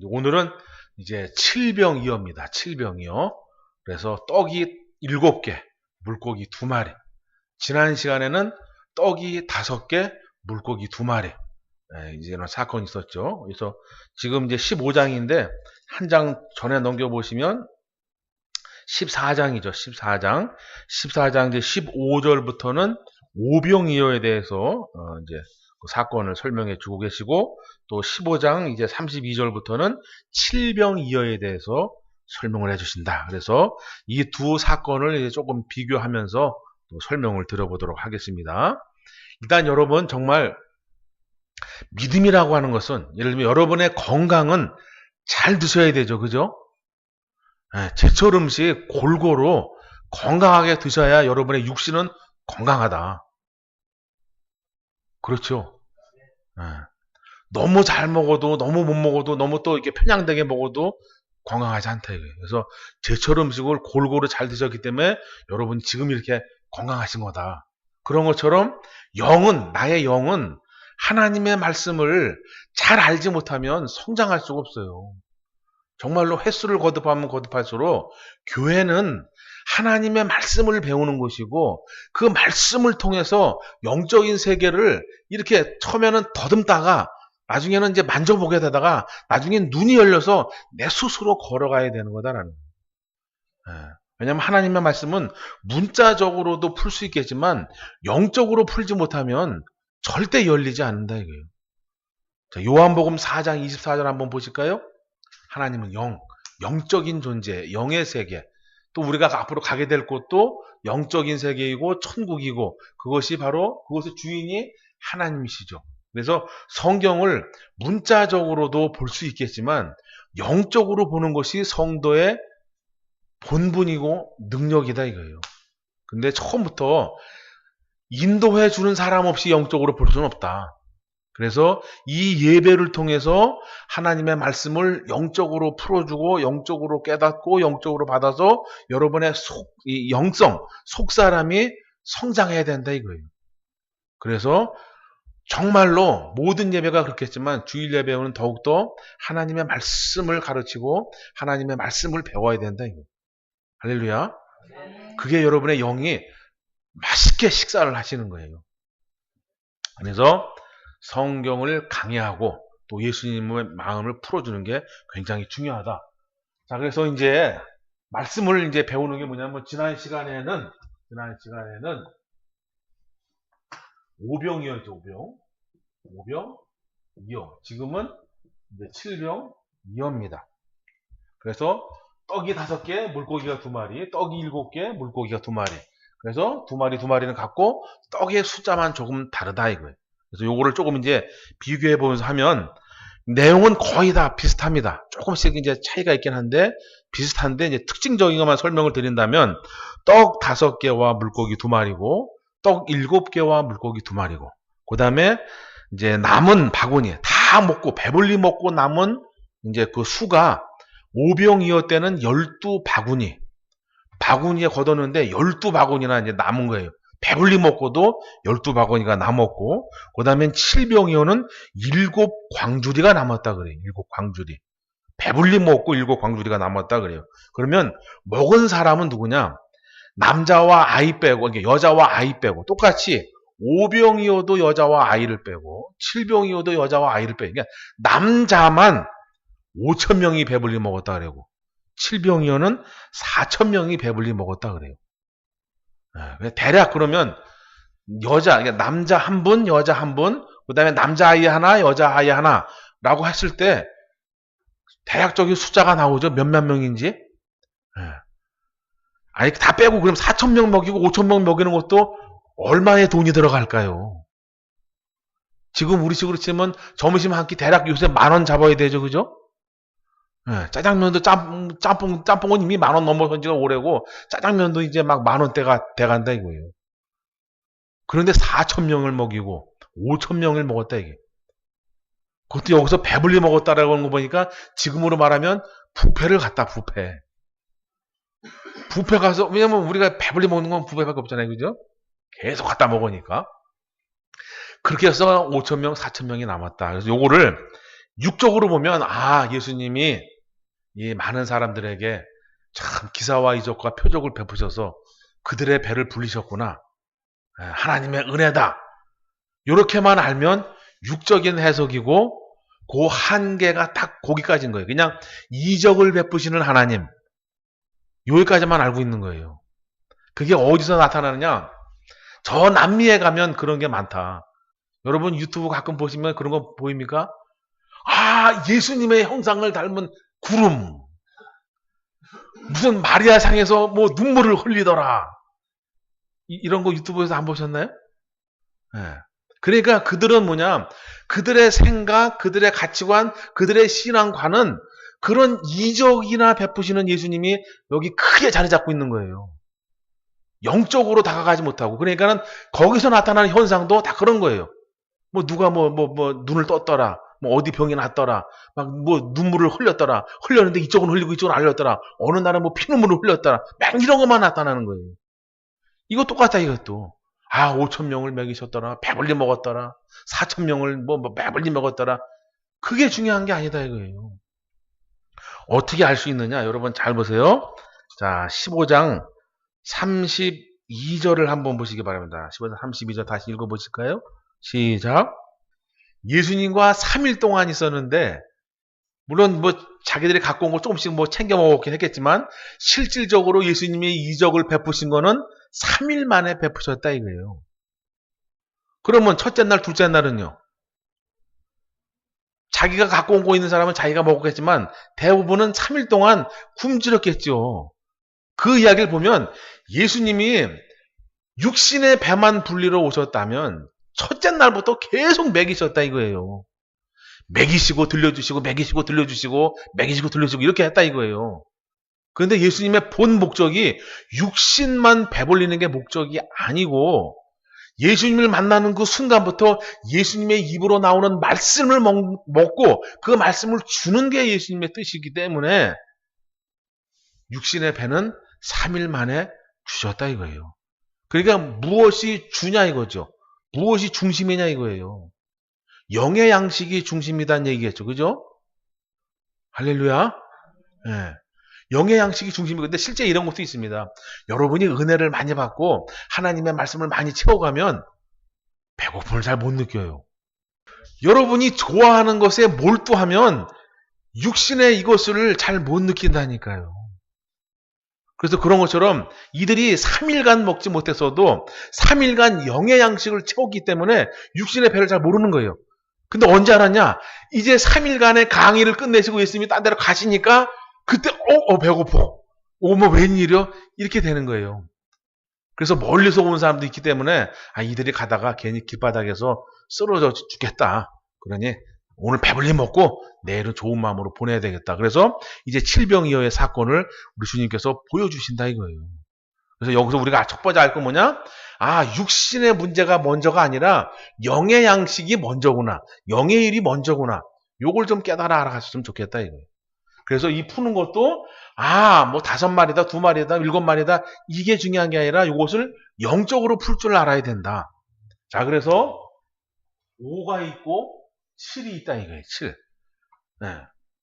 오늘은 이제 칠병이어입니다. 칠병이어. 그래서 떡이 7개, 물고기 2마리. 지난 시간에는 떡이 5개, 물고기 2마리. 이제 이런 사건이 있었죠. 그래서 지금 이제 15장인데 한 장 전에 넘겨보시면 14장이죠. 14장. 14장 이제 15절부터는 오병이어에 대해서 이제 그 사건을 설명해 주고 계시고, 또 15장 이제 32절부터는 칠병이어에 대해서 설명을 해 주신다. 그래서 이 두 사건을 이제 조금 비교하면서 또 설명을 들어보도록 하겠습니다. 일단 여러분, 정말 믿음이라고 하는 것은, 예를 들면 여러분의 건강은 잘 드셔야 되죠. 그죠? 제철 음식 골고루 건강하게 드셔야 여러분의 육신은 건강하다. 그렇죠? 너무 잘 먹어도, 너무 못 먹어도, 너무 또 이렇게 편향되게 먹어도 건강하지 않다 이거예요. 그래서 제철 음식을 골고루 잘 드셨기 때문에 여러분이 지금 이렇게 건강하신 거다. 그런 것처럼 나의 영은 하나님의 말씀을 잘 알지 못하면 성장할 수가 없어요. 정말로 횟수를 거듭하면 거듭할수록 교회는 하나님의 말씀을 배우는 것이고, 그 말씀을 통해서 영적인 세계를 이렇게 처음에는 더듬다가 나중에는 이제 만져보게 되다가 나중엔 눈이 열려서 내 스스로 걸어가야 되는 거다라는 거예요. 왜냐하면 하나님의 말씀은 문자적으로도 풀 수 있겠지만 영적으로 풀지 못하면 절대 열리지 않는다 이거예요. 자, 요한복음 4장 24절 한번 보실까요? 하나님은 영적인 존재, 영의 세계, 또 우리가 앞으로 가게 될 곳도 영적인 세계이고 천국이고, 그것의 주인이 하나님이시죠. 그래서 성경을 문자적으로도 볼 수 있겠지만 영적으로 보는 것이 성도의 본분이고 능력이다 이거예요. 근데 처음부터 인도해 주는 사람 없이 영적으로 볼 수는 없다. 그래서 이 예배를 통해서 하나님의 말씀을 영적으로 풀어주고, 영적으로 깨닫고, 영적으로 받아서 여러분의 속사람이 성장해야 된다 이거예요. 그래서 정말로 모든 예배가 그렇겠지만 주일 예배는 더욱더 하나님의 말씀을 가르치고 하나님의 말씀을 배워야 된다 이거예요. 할렐루야. 그게 여러분의 영이 맛있게 식사를 하시는 거예요. 그래서 성경을 강의하고 또 예수님의 마음을 풀어주는 게 굉장히 중요하다. 자, 그래서 이제 말씀을 이제 배우는 게 뭐냐면, 지난 시간에는 오병이어죠. 오병이어. 지금은 이제 칠병이어입니다. 그래서 떡이 5개, 물고기가 2마리, 떡이 7개, 물고기가 2마리. 그래서 2마리는 같고 떡의 숫자만 조금 다르다 이거예요. 그래서 요거를 조금 이제 비교해 보면서 하면 내용은 거의 다 비슷합니다. 조금씩 이제 차이가 있긴 한데 비슷한데, 이제 특징적인 것만 설명을 드린다면, 떡 5개와 물고기 2마리고, 떡 7개와 물고기 2마리고, 그 다음에 이제 남은 바구니 다 먹고 배불리 먹고 남은 이제 그 수가 오병이어 때는 12바구니, 바구니에 걷었는데 12바구니나 이제 남은 거예요. 배불리 먹고도 12바구니가 남았고, 그 다음에 칠병이어는 7광주리가 남았다 그래요. 7광주리. 배불리 먹고 7광주리가 남았다 그래요. 그러면 먹은 사람은 누구냐? 남자와 아이 빼고, 여자와 아이 빼고, 똑같이 오병이어도 여자와 아이를 빼고, 칠병이어도 여자와 아이를 빼고, 그러니까 남자만 5,000명이 배불리 먹었다 그래요. 칠병이어는 4,000명이 배불리 먹었다 그래요. 대략 그러면 그러니까 남자 한 분, 여자 한 분, 그 다음에 남자아이 하나, 여자아이 하나라고 했을 때 대략적인 숫자가 나오죠. 몇몇 명인지. 아니, 다 빼고 그럼 4,000명 먹이고 5,000명 먹이는 것도 얼마의 돈이 들어갈까요? 지금 우리 식으로 치면 점심 한 끼 대략 요새 10,000원 잡아야 되죠. 그죠? 짜장면도 짬뽕은 이미 10,000원 넘어선 지가 오래고, 짜장면도 이제 막 10,000원대가 돼간다 이거예요. 그런데 4,000명을 먹이고 5,000명을 먹었다 이게. 그것도 여기서 배불리 먹었다라고 하는 거 보니까 지금으로 말하면 뷔페를 갔다, 뷔페 가서, 왜냐면 우리가 배불리 먹는 건 뷔페밖에 없잖아요. 그죠? 계속 갖다 먹으니까. 그렇게 해서 5,000명, 4,000명이 남았다. 그래서 요거를 육적으로 보면 예수님이 이 많은 사람들에게 참 기사와 이적과 표적을 베푸셔서 그들의 배를 불리셨구나. 하나님의 은혜다. 이렇게만 알면 육적인 해석이고 그 한계가 딱 거기까지인 거예요. 그냥 이적을 베푸시는 하나님. 여기까지만 알고 있는 거예요. 그게 어디서 나타나느냐? 저 남미에 가면 그런 게 많다. 여러분 유튜브 가끔 보시면 그런 거 보입니까? 예수님의 형상을 닮은 구름. 무슨 마리아 상에서 뭐 눈물을 흘리더라. 이런 거 유튜브에서 안 보셨나요? 네. 그러니까 그들은 뭐냐? 그들의 생각, 그들의 가치관, 그들의 신앙과는 그런 이적이나 베푸시는 예수님이 여기 크게 자리 잡고 있는 거예요. 영적으로 다가가지 못하고. 그러니까는 거기서 나타나는 현상도 다 그런 거예요. 뭐 누가 눈을 떴더라. 뭐 어디 병이 났더라. 막 뭐 눈물을 흘렸더라. 흘렸는데 이쪽은 흘리고 이쪽은 안 흘렸더라. 어느 날은 뭐 피눈물을 흘렸더라. 막 이런 것만 나타나는 거예요. 이거 똑같다 이것도. 5,000명을 먹이셨더라. 배불리 먹었더라. 4,000명을 뭐 배불리 먹었더라. 그게 중요한 게 아니다 이거예요. 어떻게 알 수 있느냐? 여러분 잘 보세요. 자, 15장 32절을 한번 보시기 바랍니다. 15장 32절 다시 읽어보실까요? 시작. 예수님과 3일 동안 있었는데 물론 뭐 자기들이 갖고 온 거 조금씩 뭐 챙겨 먹었긴 했겠지만 실질적으로 예수님이 이적을 베푸신 거는 3일 만에 베푸셨다 이거예요. 그러면 첫째 날, 둘째 날은요? 자기가 갖고 온 거 있는 사람은 자기가 먹었겠지만 대부분은 3일 동안 굶주렸겠죠. 그 이야기를 보면 예수님이 육신의 배만 불리러 오셨다면 첫째 날부터 계속 먹이셨다 이거예요. 먹이시고 들려주시고 먹이시고 들려주시고 먹이시고 들려주시고 이렇게 했다 이거예요. 그런데 예수님의 본 목적이 육신만 배불리는 게 목적이 아니고 예수님을 만나는 그 순간부터 예수님의 입으로 나오는 말씀을 먹고 그 말씀을 주는 게 예수님의 뜻이기 때문에 육신의 배는 3일 만에 주셨다 이거예요. 그러니까 무엇이 주냐 이거죠. 무엇이 중심이냐 이거예요. 영의 양식이 중심이다는 얘기겠죠. 그죠? 할렐루야. 네. 영의 양식이 중심이고 근데 실제 이런 것도 있습니다. 여러분이 은혜를 많이 받고 하나님의 말씀을 많이 채워가면 배고픔을 잘 못 느껴요. 여러분이 좋아하는 것에 몰두하면 육신의 이것을 잘 못 느낀다니까요. 그래서 그런 것처럼 이들이 3일간 먹지 못했어도 3일간 영의 양식을 채웠기 때문에 육신의 배를 잘 모르는 거예요. 근데 언제 알았냐? 이제 3일간의 강의를 끝내시고 예수님이 딴 데로 가시니까 그때 배고파. 뭐 웬일이요? 이렇게 되는 거예요. 그래서 멀리서 온 사람도 있기 때문에 이들이 가다가 괜히 길바닥에서 쓰러져 죽겠다. 그러니 오늘 배불리 먹고 내일은 좋은 마음으로 보내야 되겠다. 그래서 이제 칠병이어의 사건을 우리 주님께서 보여주신다 이거예요. 그래서 여기서 우리가 첫 번째 알 거 뭐냐? 육신의 문제가 먼저가 아니라 영의 양식이 먼저구나. 영의 일이 먼저구나. 요걸 좀 깨달아 알아갔으면 좋겠다 이거예요. 그래서 이 푸는 것도 뭐 5마리다, 2마리다, 7마리다 이게 중요한 게 아니라 이것을 영적으로 풀 줄 알아야 된다. 자, 그래서 5가 있고 7이 있다 이거예요. 7. 네.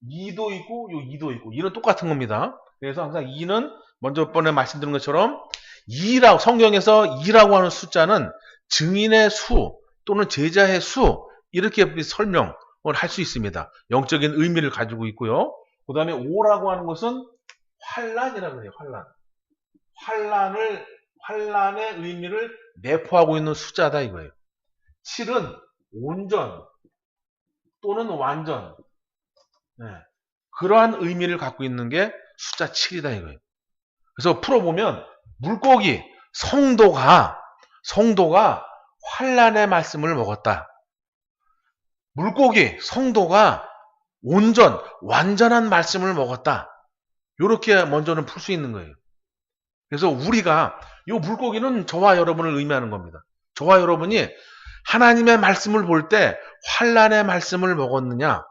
2도 있고 요 2도 있고 2는 똑같은 겁니다. 그래서 항상 2는 먼저 번에 말씀드린 것처럼 2라고 성경에서 2라고 하는 숫자는 증인의 수 또는 제자의 수 이렇게 설명을 할 수 있습니다. 영적인 의미를 가지고 있고요. 그 다음에 5라고 하는 것은 환란이라고 해요. 환란의 의미를 내포하고 있는 숫자다 이거예요. 7은 온전 또는 완전 그러한 의미를 갖고 있는 게 숫자 7이다 이거예요. 그래서 풀어보면 물고기 성도가 환란의 말씀을 먹었다. 물고기 성도가 온전 완전한 말씀을 먹었다. 이렇게 먼저는 풀 수 있는 거예요. 그래서 우리가 이 물고기는 저와 여러분을 의미하는 겁니다. 저와 여러분이 하나님의 말씀을 볼 때 환란의 말씀을 먹었느냐,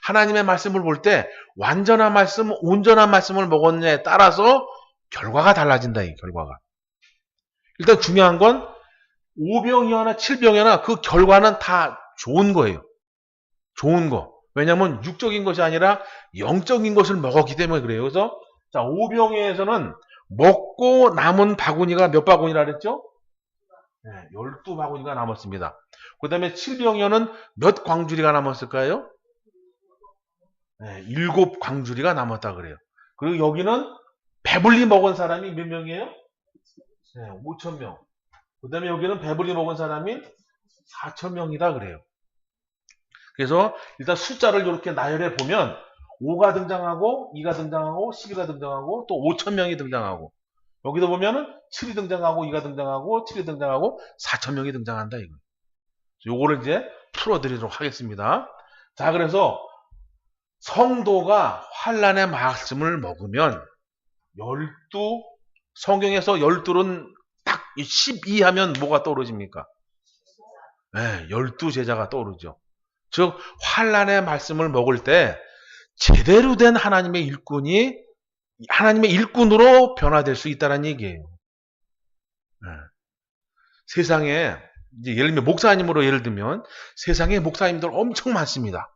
하나님의 말씀을 볼 때 완전한 말씀, 온전한 말씀을 먹었느냐에 따라서 결과가 달라진다. 이 결과가. 일단 중요한 건 5병이거나 7병이거나 그 결과는 다 좋은 거예요. 좋은 거. 왜냐하면 육적인 것이 아니라 영적인 것을 먹었기 때문에 그래요. 그래서 자, 오병이어에서는 먹고 남은 바구니가 몇 바구니라 그랬죠? 네, 12바구니가 남았습니다. 그 다음에 7병이어는 몇 광주리가 남았을까요? 네, 7광주리가 남았다 그래요. 그리고 여기는 배불리 먹은 사람이 몇 명이에요? 네, 5,000명. 그 다음에 여기는 배불리 먹은 사람이 4,000명이다 그래요. 그래서 일단 숫자를 이렇게 나열해 보면 5가 등장하고 2가 등장하고 11가 등장하고 또 5,000명이 등장하고 여기도 보면은 7이 등장하고 2가 등장하고 7이 등장하고 4,000명이 등장한다 이거. 요거를 이제 풀어드리도록 하겠습니다. 자, 그래서 성도가 환란의 말씀을 먹으면 12, 성경에서 12는 딱 12 하면 뭐가 떠오르십니까? 네, 12제자가 떠오르죠. 즉 환란의 말씀을 먹을 때 제대로 된 하나님의 일꾼이 하나님의 일꾼으로 변화될 수 있다는 얘기예요. 네. 세상에 이제 예를 들면 목사님으로 예를 들면 세상에 목사님들 엄청 많습니다.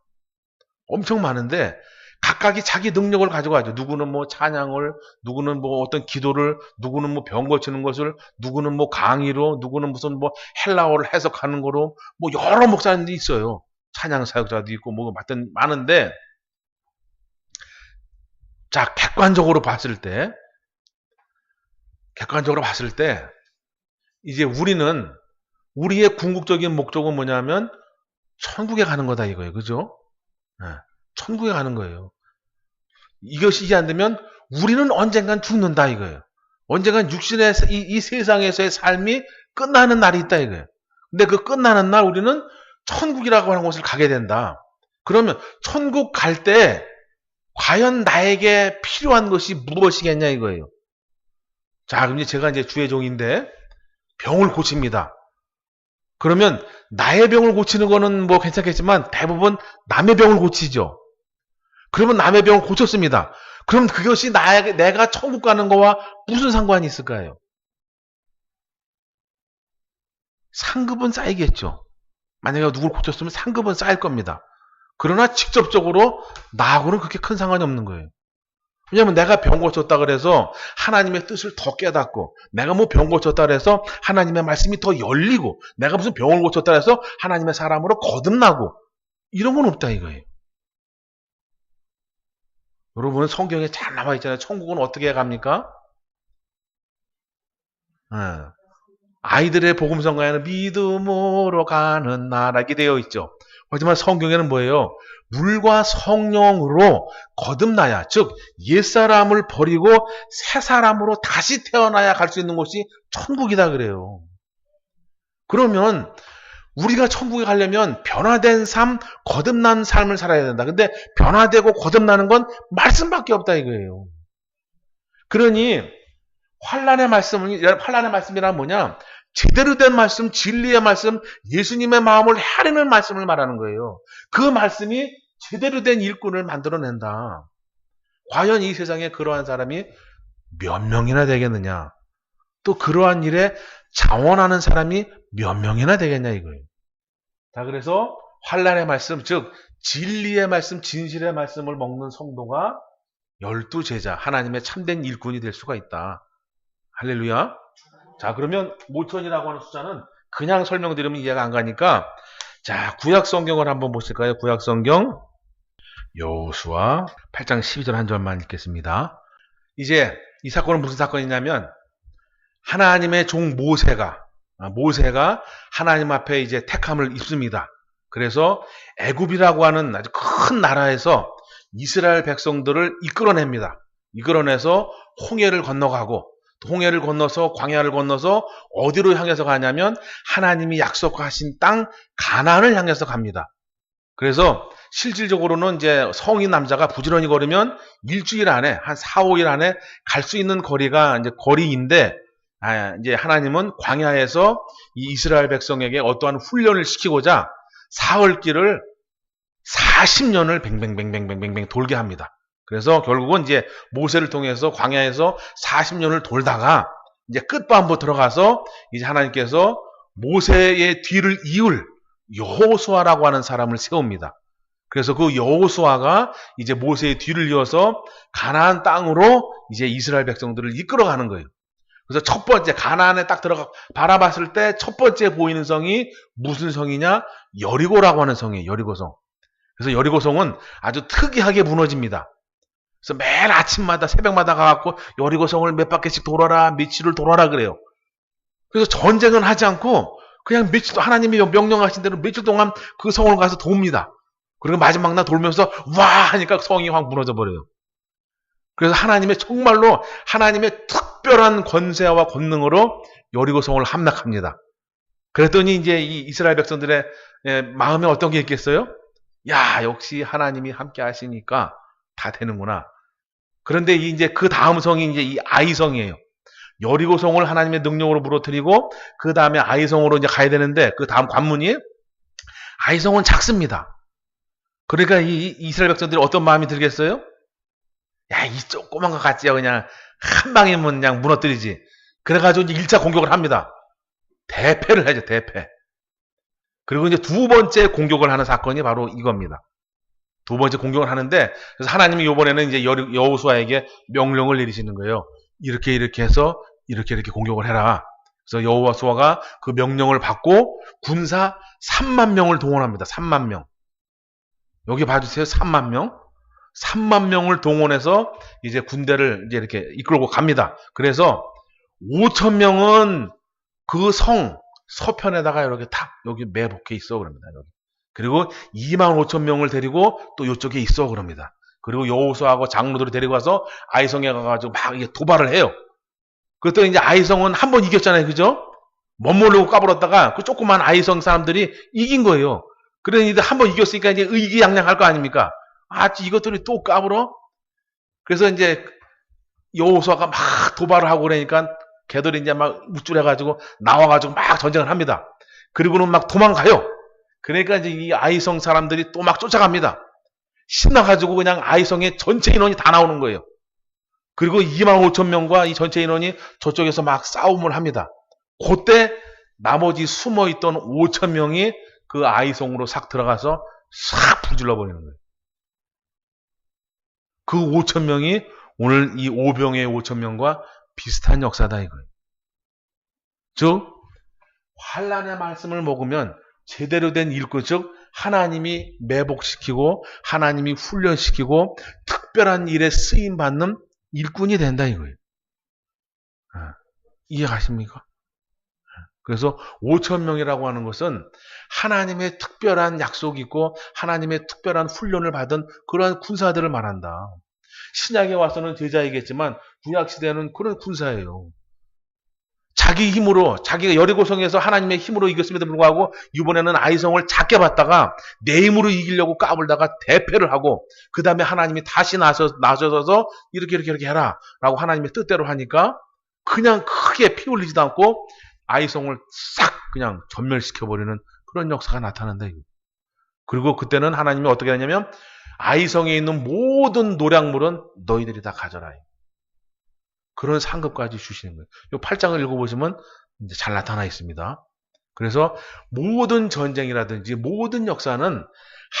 엄청 많은데 각각이 자기 능력을 가지고 하죠. 누구는 뭐 찬양을, 누구는 뭐 어떤 기도를, 누구는 뭐 병 고치는 것을, 누구는 뭐 강의로, 누구는 무슨 뭐 헬라어를 해석하는 거로 뭐 여러 목사님들이 있어요. 찬양 사역자도 있고 뭐 많은데 자, 객관적으로 봤을 때 이제 우리의 궁극적인 목적은 뭐냐면 천국에 가는 거다 이거예요. 그죠? 네, 천국에 가는 거예요. 이것이 안 되면 우리는 언젠간 죽는다 이거예요. 언젠간 육신의 이 세상에서의 삶이 끝나는 날이 있다 이거예요. 근데 그 끝나는 날 우리는 천국이라고 하는 곳을 가게 된다. 그러면 천국 갈 때 과연 나에게 필요한 것이 무엇이겠냐 이거예요. 자, 그럼 제가 이제 주의 종인데 병을 고칩니다. 그러면 나의 병을 고치는 거는 뭐 괜찮겠지만 대부분 남의 병을 고치죠. 그러면 남의 병을 고쳤습니다. 그럼 그것이 내가 천국 가는 거와 무슨 상관이 있을까요? 상급은 쌓이겠죠. 만약에 누굴 고쳤으면 상급은 쌓일 겁니다. 그러나 직접적으로 나하고는 그렇게 큰 상관이 없는 거예요. 왜냐하면 내가 병 고쳤다 그래서 하나님의 뜻을 더 깨닫고 내가 뭐 병 고쳤다 그래서 하나님의 말씀이 더 열리고 내가 무슨 병을 고쳤다 그래서 하나님의 사람으로 거듭나고 이런 건 없다 이거예요. 여러분은 성경에 잘 나와 있잖아요. 천국은 어떻게 갑니까? 아이들의 복음성가에는 믿음으로 가는 나라 이렇게 되어 있죠. 하지만 성경에는 뭐예요? 물과 성령으로 거듭나야, 즉 옛사람을 버리고 새 사람으로 다시 태어나야 갈 수 있는 곳이 천국이다 그래요. 그러면 우리가 천국에 가려면 변화된 삶, 거듭난 삶을 살아야 된다. 근데 변화되고 거듭나는 건 말씀밖에 없다 이거예요. 그러니 환란의 말씀이란 뭐냐? 제대로 된 말씀, 진리의 말씀, 예수님의 마음을 헤아리는 말씀을 말하는 거예요. 그 말씀이 제대로 된 일꾼을 만들어낸다. 과연 이 세상에 그러한 사람이 몇 명이나 되겠느냐? 또 그러한 일에 자원하는 사람이 몇 명이나 되겠냐 이거예요. 자, 그래서 환란의 말씀, 즉 진리의 말씀, 진실의 말씀을 먹는 성도가 12제자, 하나님의 참된 일꾼이 될 수가 있다. 할렐루야. 자, 그러면 5천이라고 하는 숫자는 그냥 설명드리면 이해가 안 가니까 자, 구약 성경을 한번 보실까요? 구약 성경 여호수아 8장 12절 한 절만 읽겠습니다. 이제 이 사건은 무슨 사건이냐면 하나님의 종 모세가 하나님 앞에 이제 택함을 입습니다. 그래서 애굽이라고 하는 아주 큰 나라에서 이스라엘 백성들을 이끌어냅니다. 이끌어내서 홍해를 건너가고 홍해를 건너서 광야를 건너서 어디로 향해서 가냐면 하나님이 약속하신 땅 가나안을 향해서 갑니다. 그래서 실질적으로는 이제 성인 남자가 부지런히 걸으면 일주일 안에 한 4, 5일 안에 갈 수 있는 거리가 이제 거리인데 이제 하나님은 광야에서 이 이스라엘 백성에게 어떠한 훈련을 시키고자 사흘길을 40년을 뱅뱅뱅뱅뱅뱅 돌게 합니다. 그래서 결국은 이제 모세를 통해서 광야에서 40년을 돌다가 이제 끝반부 들어가서 이제 하나님께서 모세의 뒤를 이을 여호수아라고 하는 사람을 세웁니다. 그래서 그 여호수아가 이제 모세의 뒤를 이어서 가나안 땅으로 이제 이스라엘 백성들을 이끌어가는 거예요. 그래서 첫 번째 가나안에 딱 들어가 바라봤을 때 첫 번째 보이는 성이 무슨 성이냐? 여리고라고 하는 성이에요. 여리고성. 그래서 여리고성은 아주 특이하게 무너집니다. 그래서 매일 아침마다 새벽마다 가갖고 여리고성을 몇 바퀴씩 돌아라, 며칠을 돌아라 그래요. 그래서 전쟁은 하지 않고 그냥 며칠 하나님이 명령하신 대로 며칠 동안 그 성을 가서 돕니다. 그리고 마지막 날 돌면서 와 하니까 성이 확 무너져 버려요. 그래서 하나님의 정말로 하나님의 특별한 권세와 권능으로 여리고성을 함락합니다. 그랬더니 이제 이 이스라엘 백성들의 마음에 어떤 게 있겠어요? 야, 역시 하나님이 함께 하시니까 다 되는구나. 그런데 이제 그 다음 성이 이제 이 아이성이에요. 여리고성을 하나님의 능력으로 무너뜨리고 그 다음에 아이성으로 이제 가야 되는데 그 다음 관문이 아이성은 작습니다. 그러니까 이 이스라엘 백성들이 어떤 마음이 들겠어요? 야, 이 조그만 거 같지요. 그냥 한 방이면 그냥 무너뜨리지. 그래가지고 이제 1차 공격을 합니다. 대패를 하죠, 대패. 그리고 이제 두 번째 공격을 하는 사건이 바로 이겁니다. 두 번째 공격을 하는데, 그래서 하나님이 이번에는 이제 여호수아에게 명령을 내리시는 거예요. 이렇게 해서 이렇게 공격을 해라. 그래서 여호수아가 그 명령을 받고 군사 3만 명을 동원합니다. 3만 명. 여기 봐주세요. 3만 명. 3만 명을 동원해서 이제 군대를 이제 이렇게 이끌고 갑니다. 그래서 5천 명은 그 성 서편에다가 이렇게 탁 여기 매복해 있어 그럽니다. 여기. 그리고 2만 5천 명을 데리고 또 이쪽에 있어 그럽니다. 그리고 여호수아하고 장로들을 데리고 와서 아이성에 가가지고 막 이게 도발을 해요. 그랬더니 이제 아이성은 한 번 이겼잖아요, 그죠? 멋모르고 까불었다가 그 조그만 아이성 사람들이 이긴 거예요. 그러니 이제 한 번 이겼으니까 이제 의기양양할 거 아닙니까? 아, 이것들이 또 까불어? 그래서 이제 여호수아가 막 도발을 하고 그러니까 걔들이 이제 막 우쭐해가지고 나와가지고 막 전쟁을 합니다. 그리고는 막 도망가요. 그러니까 이제 이 아이성 사람들이 또 막 쫓아갑니다. 신나가지고 그냥 아이성의 전체 인원이 다 나오는 거예요. 그리고 2만 5천 명과 이 전체 인원이 저쪽에서 막 싸움을 합니다. 그때 나머지 숨어있던 5천 명이 그 아이성으로 싹 들어가서 싹 불질러 버리는 거예요. 그 5천 명이 오늘 이 오병의 5천 명과 비슷한 역사다 이거예요. 즉 환란의 말씀을 먹으면 제대로 된 일꾼, 즉 하나님이 매복시키고 하나님이 훈련시키고 특별한 일에 쓰임받는 일꾼이 된다 이거예요. 이해가십니까? 그래서 5천 명이라고 하는 것은 하나님의 특별한 약속이 있고 하나님의 특별한 훈련을 받은 그러한 군사들을 말한다. 신약에 와서는 제자이겠지만 구약시대는 그런 군사예요. 자기 힘으로, 자기가 여리고성에서 하나님의 힘으로 이겼음에도 불구하고 이번에는 아이성을 작게 봤다가 내 힘으로 이기려고 까불다가 대패를 하고 그 다음에 하나님이 다시 나서서 이렇게 해라 라고 하나님의 뜻대로 하니까 그냥 크게 피 흘리지도 않고 아이성을 싹 그냥 전멸시켜버리는 그런 역사가 나타난다. 그리고 그때는 하나님이 어떻게 하냐면 아이성에 있는 모든 노략물은 너희들이 다 가져라. 그런 상급까지 주시는 거예요. 이 8장을 읽어보시면 이제 잘 나타나 있습니다. 그래서 모든 전쟁이라든지 모든 역사는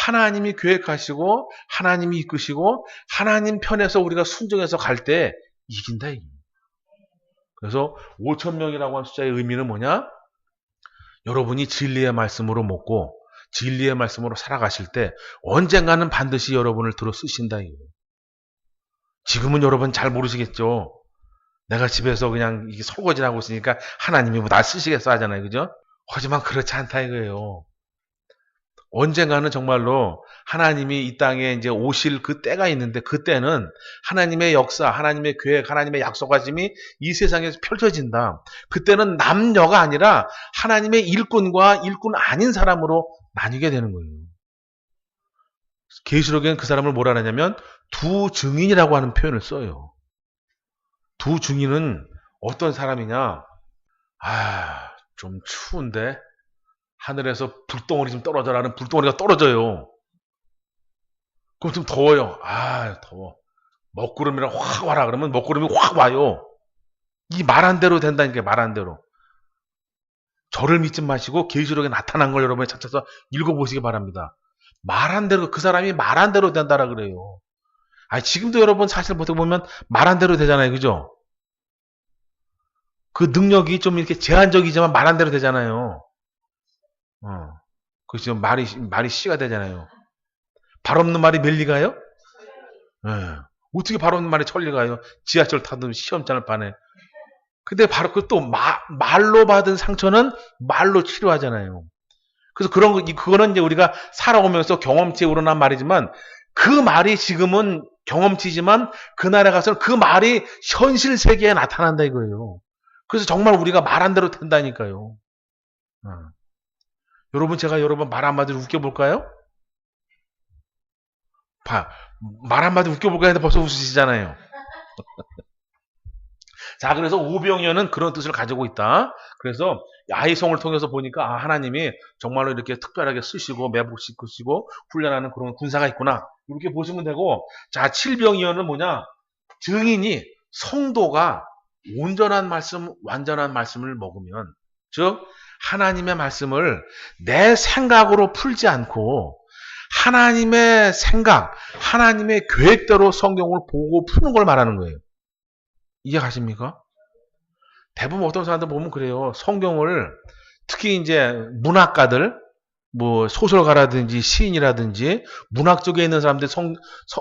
하나님이 계획하시고 하나님이 이끄시고 하나님 편에서 우리가 순종해서 갈 때 이긴다. 그래서 5천 명이라고 하는 숫자의 의미는 뭐냐? 여러분이 진리의 말씀으로 먹고 진리의 말씀으로 살아가실 때 언젠가는 반드시 여러분을 들어 쓰신다. 지금은 여러분 잘 모르시겠죠. 내가 집에서 그냥 이게 설거지를 하고 있으니까 하나님이 뭐 나 쓰시겠어 하잖아요. 그죠? 하지만 그렇지 않다 이거예요. 언젠가는 정말로 하나님이 이 땅에 이제 오실 그 때가 있는데 그때는 하나님의 역사, 하나님의 계획, 하나님의 약속하심이 이 세상에서 펼쳐진다. 그때는 남녀가 아니라 하나님의 일꾼과 일꾼 아닌 사람으로 나뉘게 되는 거예요. 계시록에는 그 사람을 뭐라 하냐면 두 증인이라고 하는 표현을 써요. 두 증인은 어떤 사람이냐? 좀 추운데 하늘에서 불덩어리 좀 떨어져라는 불덩어리가 떨어져요. 그럼 좀 더워요. 더워. 먹구름이랑 확 와라 그러면 먹구름이 확 와요. 이 말한 대로 된다니까, 말한 대로. 저를 믿지 마시고 계시록에 나타난 걸 여러분이 찾아서 읽어보시기 바랍니다. 말한 대로, 그 사람이 말한 대로 된다라 그래요. 아니, 지금도 여러분 사실 어떻게 보면 말한 대로 되잖아요. 그죠? 그 능력이 좀 이렇게 제한적이지만 말한 대로 되잖아요. 그 지금 말이 씨가 되잖아요. 발 없는 말이 멸리가요? 예. 어떻게 발 없는 말이 천리가요? 지하철 타든 시험장을 파네. 근데 바로 그 또 말로 받은 상처는 말로 치료하잖아요. 그래서 그런 거, 그거는 이제 우리가 살아오면서 경험치에 우러난 말이지만 그 말이 지금은 경험치지만 그날에 가서는 그 말이 현실 세계에 나타난다 이거예요. 그래서 정말 우리가 말한 대로 된다니까요. 여러분, 제가 여러분 말 한마디로 웃겨볼까요? 말 한마디 웃겨볼까 했는데 벌써 웃으시잖아요. 자, 그래서 오병이어는 그런 뜻을 가지고 있다. 그래서 아이송을 통해서 보니까 하나님이 정말로 이렇게 특별하게 쓰시고 매복시키시고 훈련하는 그런 군사가 있구나. 이렇게 보시면 되고, 자, 칠병이어는 뭐냐? 증인이 성도가 온전한 말씀, 완전한 말씀을 먹으면, 즉 하나님의 말씀을 내 생각으로 풀지 않고 하나님의 생각, 하나님의 계획대로 성경을 보고 푸는 걸 말하는 거예요. 이해가십니까? 대부분 어떤 사람들 보면 그래요. 성경을 특히 이제 문학가들, 뭐 소설가라든지 시인이라든지 문학 쪽에 있는 사람들,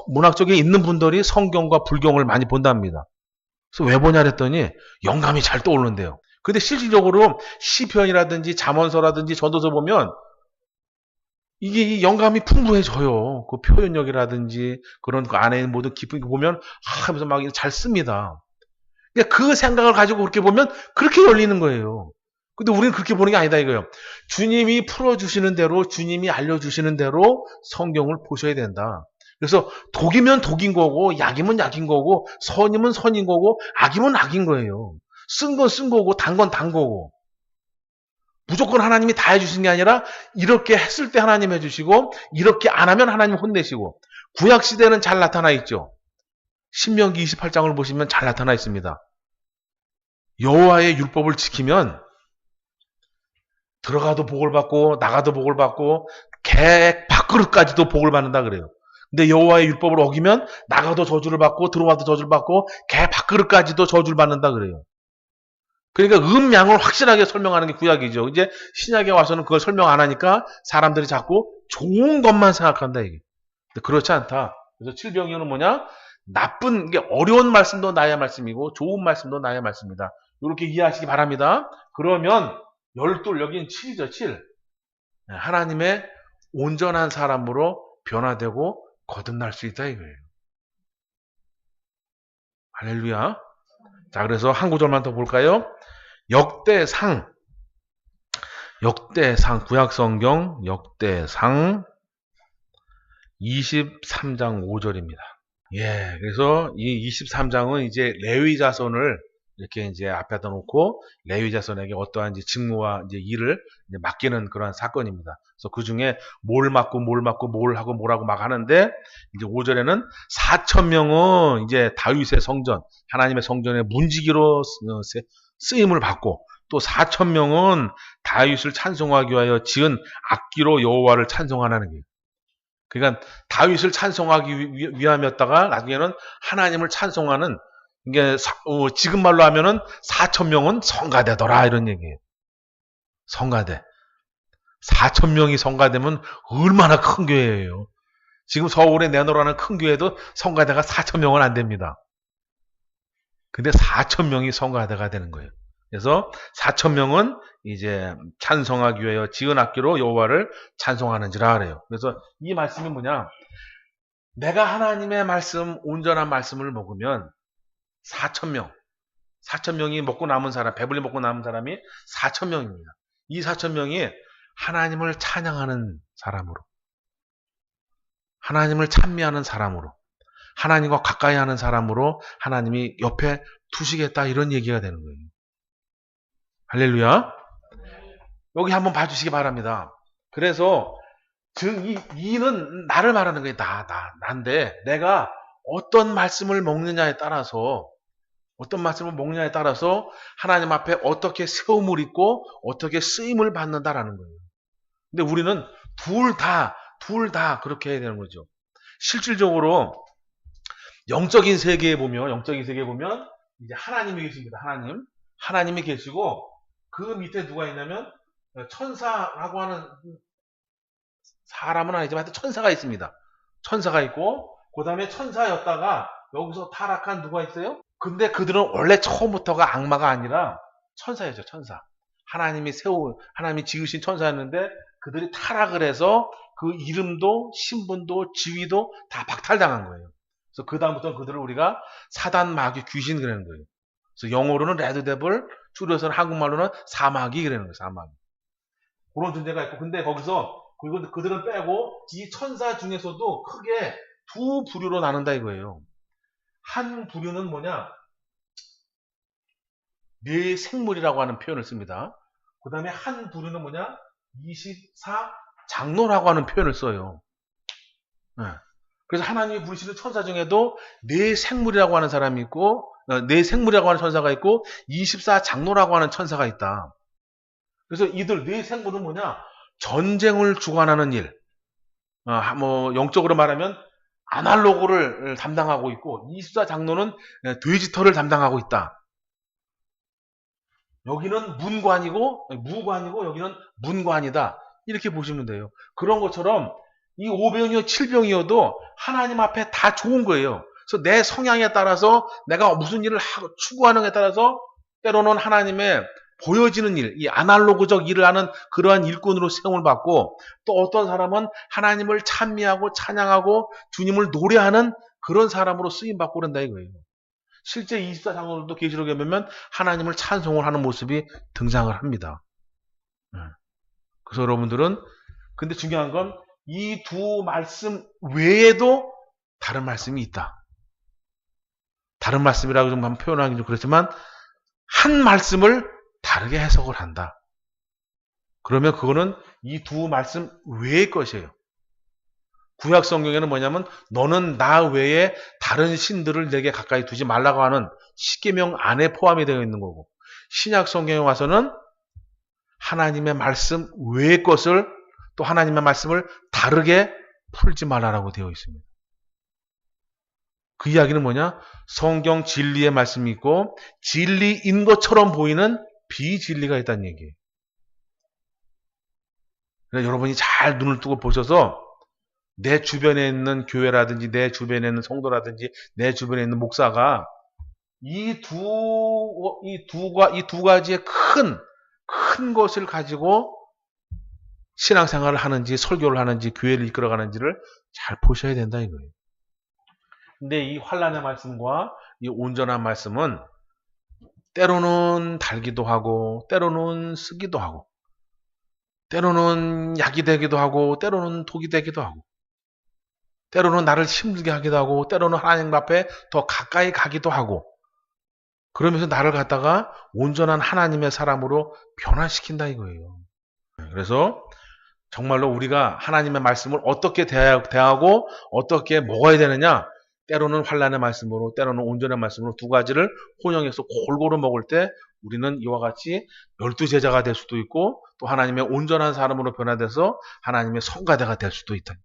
문학 쪽에 있는 분들이 성경과 불경을 많이 본답니다. 그래서 왜 보냐 그랬더니 영감이 잘 떠오른대요. 근데 실질적으로 시편이라든지 잠언서라든지 전도서 보면 이게 영감이 풍부해져요. 그 표현력이라든지 그런 그 안에 있는 모든 깊은 거 보면 하면서 막 잘 씁니다. 그러니까 그 생각을 가지고 그렇게 보면 그렇게 열리는 거예요. 근데 우리는 그렇게 보는 게 아니다 이거예요. 주님이 풀어주시는 대로, 주님이 알려주시는 대로 성경을 보셔야 된다. 그래서 독이면 독인 거고, 약이면 약인 거고, 선이면 선인 거고, 악이면 악인 거예요. 쓴 건 쓴 거고, 단 건 단 거고. 무조건 하나님이 다 해주신 게 아니라 이렇게 했을 때 하나님 해주시고 이렇게 안 하면 하나님 혼내시고. 구약시대는 잘 나타나 있죠. 신명기 28장을 보시면 잘 나타나 있습니다. 여호와의 율법을 지키면 들어가도 복을 받고 나가도 복을 받고 개 밥그릇까지도 복을 받는다 그래요. 근데 여호와의 율법을 어기면 나가도 저주를 받고 들어와도 저주를 받고 개 밥그릇까지도 저주를 받는다 그래요. 그러니까 음양을 확실하게 설명하는 게 구약이죠. 이제 신약에 와서는 그걸 설명 안 하니까 사람들이 자꾸 좋은 것만 생각한다 이게. 근데 그렇지 않다. 그래서 칠병이어는 뭐냐? 나쁜 게 어려운 말씀도 나의 말씀이고 좋은 말씀도 나의 말씀이다. 이렇게 이해하시기 바랍니다. 그러면 12 여기는 7이죠. 7. 하나님의 온전한 사람으로 변화되고 거듭날 수 있다 이거예요. 할렐루야. 자, 그래서 한 구절만 더 볼까요? 역대상 구약성경 역대상 23장 5절입니다. 예, 그래서 이 23장은 이제 레위 자손을 이렇게 이제 앞에다 놓고 레위 자손에게 어떠한 이제 직무와 이제 일을 이제 맡기는 그런 사건입니다. 그래서 그 중에 뭘 맡고 뭘 하고 뭘 하고 막 하는데 이제 5절에는 4,000명은 이제 다윗의 성전, 하나님의 성전의 문지기로 쓰임을 받고 또 4,000명은 다윗을 찬송하기 위하여 지은 악기로 여호와를 찬송하는 게. 그러니까 다윗을 찬송하기 위함이었다가 나중에는 하나님을 찬송하는 이게 지금 말로 하면은 4,000명은 성가대더라 이런 얘기예요. 성가대. 4,000명이 성가대면 얼마나 큰 교회예요. 지금 서울에 내놓으라는 큰 교회도 성가대가 4,000명은 안 됩니다. 근데 4,000명이 성가대가 되는 거예요. 그래서 4,000명은 이제 찬송하기 위하여 지은 악기로 여호와를 찬송하는지라 그래요. 그래서 이 말씀이 뭐냐? 내가 하나님의 말씀, 온전한 말씀을 먹으면 4,000명이 먹고 남은 사람, 배불리 먹고 남은 사람이 4,000명입니다. 이 4,000명이 하나님을 찬양하는 사람으로, 하나님을 찬미하는 사람으로, 하나님과 가까이 하는 사람으로 하나님이 옆에 두시겠다 이런 얘기가 되는 거예요. 할렐루야. 여기 한번 봐주시기 바랍니다. 그래서 이는 나를 말하는 거예요. 난데 내가 어떤 말씀을 먹느냐에 따라서 하나님 앞에 어떻게 세움을 입고 어떻게 쓰임을 받는다라는 거예요. 근데 우리는 둘 다 둘 다 그렇게 해야 되는 거죠. 실질적으로 영적인 세계에 보면 이제 하나님이 계십니다. 하나님이 계시고 그 밑에 누가 있냐면 천사라고 하는 사람은 아니지만 하여튼 천사가 있습니다. 천사가 있고 그 다음에 천사였다가 여기서 타락한 누가 있어요? 근데 그들은 원래 처음부터가 악마가 아니라 천사였죠. 천사. 하나님이 지으신 천사였는데 그들이 타락을 해서 그 이름도 신분도 지위도 다 박탈당한 거예요. 그래서 그 다음부터는 그들을 우리가 사단, 마귀, 귀신 그러는 거예요. 그래서 영어로는 레드데블, 줄여서는 한국말로는 사마귀 그러는 거예요. 사마귀. 그런 존재가 있고, 근데 거기서 그리고 그들은 빼고 이 천사 중에서도 크게 두 부류로 나눈다 이거예요. 한 부류는 뭐냐? 뇌생물이라고 하는 표현을 씁니다. 그 다음에 한 부류는 뭐냐? 24 장로라고 하는 표현을 써요. 네. 그래서 하나님이 부르시는 천사 중에도 뇌생물이라고 하는 사람이 있고, 뇌생물이라고 하는 천사가 있고, 24 장로라고 하는 천사가 있다. 그래서 이들 뇌생물은 뭐냐? 전쟁을 주관하는 일. 뭐 영적으로 말하면 아날로그를 담당하고 있고 24 장로는 디지털을 담당하고 있다. 여기는 무관이고 여기는 문관이다. 이렇게 보시면 돼요. 그런 것처럼 이 5병이요 7병이어도 하나님 앞에 다 좋은 거예요. 그래서 내 성향에 따라서 내가 무슨 일을 하고 추구하는에 따라서 때로는 하나님의 보여지는 일, 이 아날로그적 일을 하는 그러한 일꾼으로 세움을 받고 또 어떤 사람은 하나님을 찬미하고 찬양하고 주님을 노래하는 그런 사람으로 쓰임받고 그런다 이거예요. 실제 24장로들도 계시록에 보면 하나님을 찬송을 하는 모습이 등장을 합니다. 그래서 여러분들은 근데 중요한 건 이 두 말씀 외에도 다른 말씀이 있다. 다른 말씀이라고 좀 한번 표현하기 좀 그렇지만 한 말씀을 다르게 해석을 한다. 그러면 그거는 이 두 말씀 외의 것이에요. 구약 성경에는 뭐냐면 너는 나 외에 다른 신들을 내게 가까이 두지 말라고 하는 십계명 안에 포함이 되어 있는 거고 신약 성경에 와서는 하나님의 말씀 외의 것을 또 하나님의 말씀을 다르게 풀지 말라라고 되어 있습니다. 그 이야기는 뭐냐? 성경 진리의 말씀이 있고 진리인 것처럼 보이는 비진리가 있다는 얘기예요. 그래서 여러분이 잘 눈을 뜨고 보셔서 내 주변에 있는 교회라든지 내 주변에 있는 성도라든지 내 주변에 있는 목사가 이 두 가지의 큰 것을 가지고 신앙생활을 하는지 설교를 하는지 교회를 이끌어가는지를 잘 보셔야 된다 이거예요. 근데 이 환난의 말씀과 이 온전한 말씀은 때로는 달기도 하고 때로는 쓰기도 하고 때로는 약이 되기도 하고 때로는 독이 되기도 하고 때로는 나를 힘들게 하기도 하고 때로는 하나님 앞에 더 가까이 가기도 하고 그러면서 나를 갖다가 온전한 하나님의 사람으로 변화시킨다 이거예요. 그래서 정말로 우리가 하나님의 말씀을 어떻게 대하고 어떻게 먹어야 되느냐 때로는 환난의 말씀으로 때로는 온전한 말씀으로 두 가지를 혼용해서 골고루 먹을 때 우리는 이와 같이 12제자가 될 수도 있고 또 하나님의 온전한 사람으로 변화돼서 하나님의 성가대가 될 수도 있다.